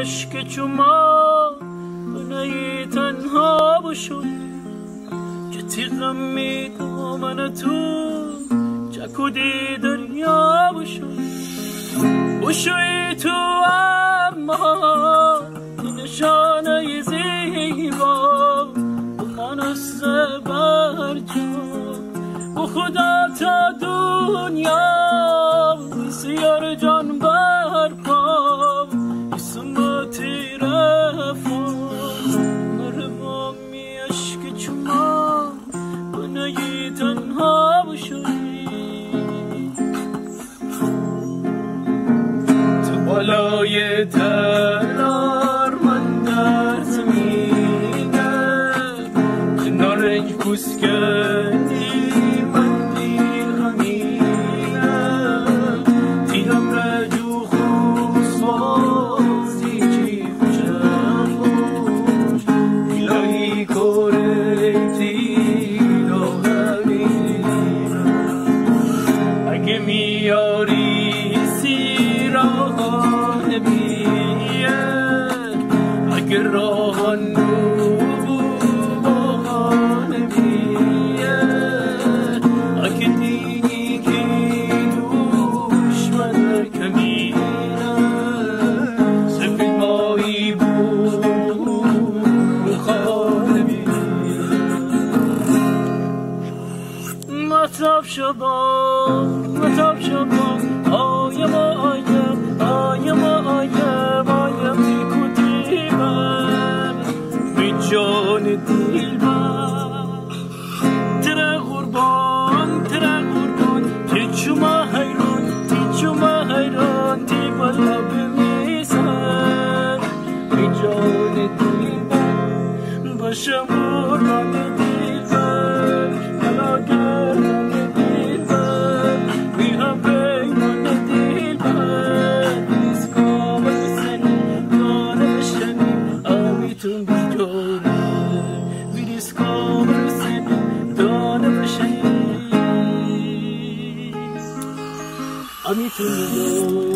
عشق چما بنای تنها بشو که تیغم می دامن تو چکودی دریا بشوی تو اما نشانه زیبا من از برجا و خدا تا دنیا سیار جان بر پا اسمتی رفا مرمامی عشق چما بنایی تنها بشوی تو بالای تلار من در زمینه کنارنج پوسکنی من دیرمینه تیرم رجو خوصوازی چی خوشموش الهی کورتی رو همینه اگه میاری سیران بیه اگه راهان مطاب شبان آیم بیکوتی من بی جان دیل من تره قربان تی چوما حیران تی بالا بمیسن بی جان دیل من باشم قربان دیل من بلا گردن دیل من بی هم بیمان دیل من بیسکام بسنی دانه بشنی آمیتون بی جانه بیسکام بسنی دانه بشنی آمیتون بی جانه